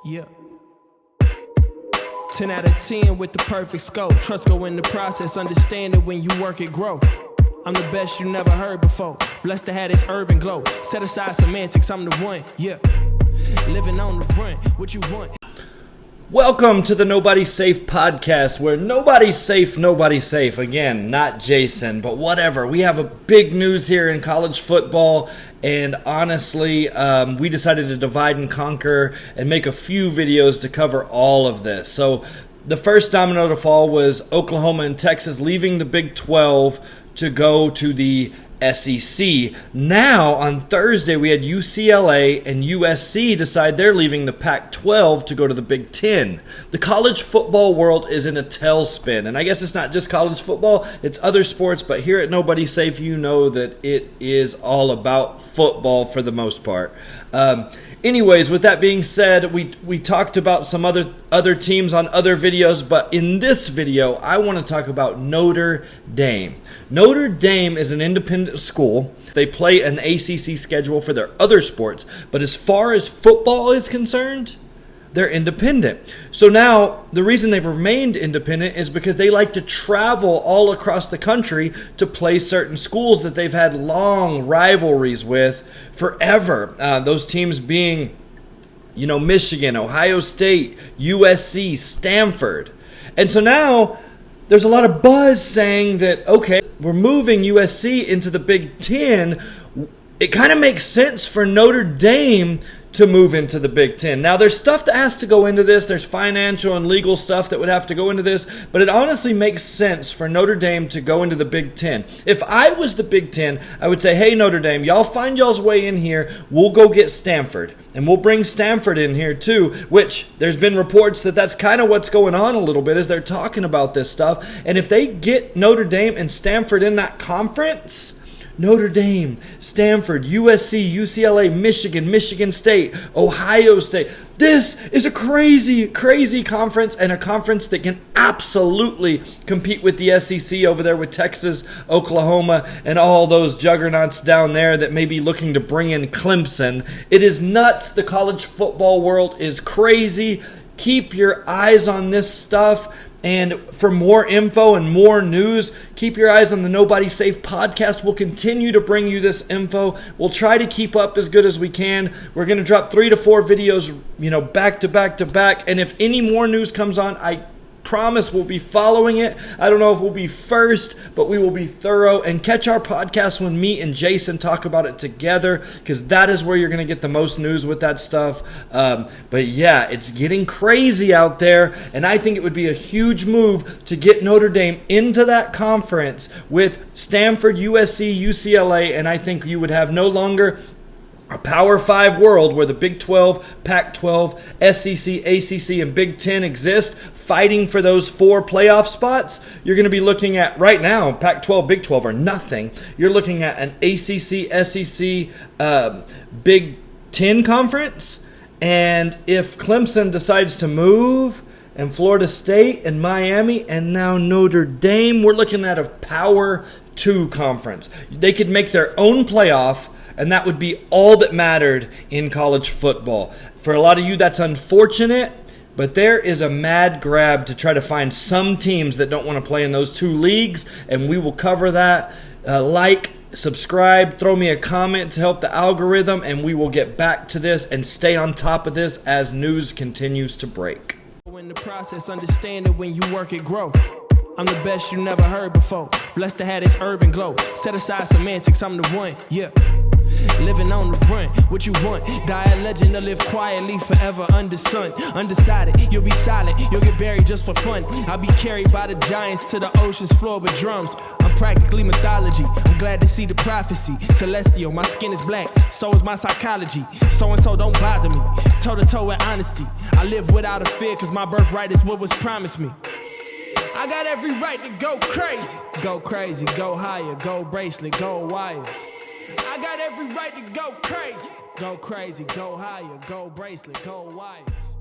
Yeah. 10 out of 10 with the perfect scope. Trust go in the process, understand it when you work it, grow. I'm the best you never heard before. Blessed to have this urban glow. Set aside semantics, I'm the one, yeah. Living on the front, what you want. Welcome to the Nobody Safe podcast, where nobody's safe. Again, not Jason, but whatever. We have a big news here in college football, and honestly, we decided to divide and conquer and make a few videos to cover all of this. So the first domino to fall was Oklahoma and Texas leaving the Big 12 to go to the SEC. Now, on Thursday, we had UCLA and USC decide they're leaving the Pac-12 to go to the Big 10. The college football world is in a tailspin, and I guess it's not just college football, it's other sports, but here at Nobody Safe, you know that it is all about football for the most part. Anyways, with that being said, we talked about some other teams on other videos, but in this video, I want to talk about Notre Dame. Notre Dame is an independent school. They play an ACC schedule for their other sports, but as far as football is concerned, they're independent. So now, the reason they've remained independent is because they like to travel all across the country to play certain schools that they've had long rivalries with forever. Those teams being, Michigan, Ohio State, USC, Stanford. And so now, there's a lot of buzz saying that, okay, we're moving USC into the Big Ten. It kind of makes sense for Notre Dame to move into the Big Ten. Now, there's stuff that has to go into this. There's financial and legal stuff that would have to go into this. But it honestly makes sense for Notre Dame to go into the Big Ten. If I was the Big Ten, I would say, hey, Notre Dame, y'all find y'all's way in here. We'll go get Stanford. And we'll bring Stanford in here too, which there's been reports that that's kind of what's going on a little bit as they're talking about this stuff. And if they get Notre Dame and Stanford in that conference, Notre Dame, Stanford, USC, UCLA, Michigan State, Ohio State. This is a crazy, crazy conference, and a conference that can absolutely compete with the SEC over there with Texas, Oklahoma, and all those juggernauts down there that may be looking to bring in Clemson. It is nuts. The college football world is crazy. Keep your eyes on this stuff. And for more info and more news, keep your eyes on the Nobody Safe podcast. We'll continue to bring you this info. We'll try to keep up as good as we can. We're going to drop 3 to 4 videos, back to back to back. And if any more news comes on, I promise we'll be following it. I don't know if we'll be first, but we will be thorough. And catch our podcast when me and Jason talk about it together, because that is where you're going to get the most news with that stuff. But yeah, it's getting crazy out there, and I think it would be a huge move to get Notre Dame into that conference with Stanford, USC, UCLA, and I think you would have no longer a Power 5 world where the Big 12, Pac-12, SEC, ACC, and Big 10 exist, fighting for those 4 playoff spots. You're going to be looking at, right now, Pac-12, Big 12 are nothing. You're looking at an ACC, SEC, Big 10 conference. And if Clemson decides to move, and Florida State and Miami, and now Notre Dame, we're looking at a Power 2 conference. They could make their own playoff, and that would be all that mattered in college football. For a lot of you, that's unfortunate, but there is a mad grab to try to find some teams that don't want to play in those 2 leagues, and we will cover that. Subscribe, throw me a comment to help the algorithm, and we will get back to this and stay on top of this as news continues to break. In the process, understand it when you work it, grow. I'm the best you never heard before. Blessed to have this urban glow. Set aside semantics, I'm the one, yeah. Living on the front, what you want. Die a legend or live quietly forever under sun. Undecided, you'll be silent, you'll get buried just for fun. I'll be carried by the giants to the ocean's floor with drums. I'm practically mythology, I'm glad to see the prophecy. Celestial, my skin is black, so is my psychology. So-and-so don't bother me, toe-to-toe with honesty. I live without a fear, cause my birthright is what was promised me. I got every right to go crazy. Go crazy, go higher, gold bracelet, gold wires. I got every right to go crazy. Go crazy, go higher, gold bracelet, gold wires.